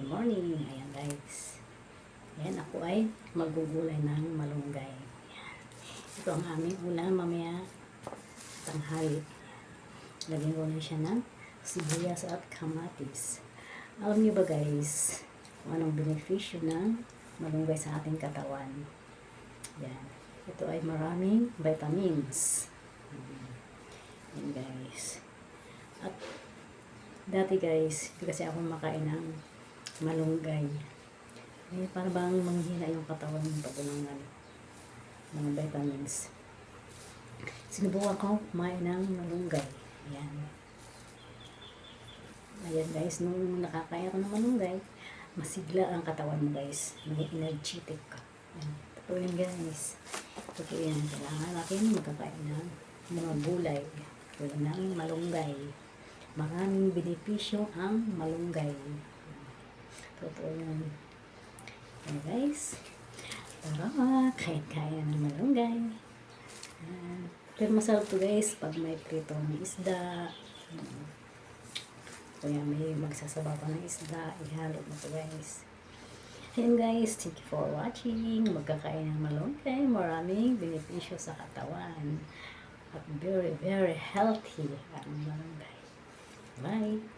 morning. Ayan guys. Ayan, ako ay magugulay ng malunggay. Ayan. Ito ang aming ulam mamaya tanghali. Lagyan ko na siya ng sibuyas at kamatis. Alam niyo ba guys, kung anong benepisyo ng malunggay sa ating katawan? Ayan. Ito ay maraming vitamins. Ayan guys. At dati guys, hindi kasi ako makain ng malunggay. Eh, para bang manghina yung katawan ng pagkulangan ng vitamins. Sinubukan ko kumain ng malunggay. Ayan. Ayan guys, nung nakakain ako ng malunggay, masigla ang katawan mo guys. May energetic ka. Ayan. Totoo yan guys. Totoo yan. Kailangan natin magkakain ng mga gulay. Tulad ng malunggay. Maraming benepisyo ang malunggay. Totoo yun. Okay guys. Tara, kain-kain ng malunggay. Pero masarap to guys pag may pritong isda. Kaya may magsasabaw pa ng isda. Ihalo mo to guys. Ayan guys, thank you for watching. Magkakain ng malunggay. Maraming benepisyo sa katawan. At very, very healthy ang malunggay. Bye!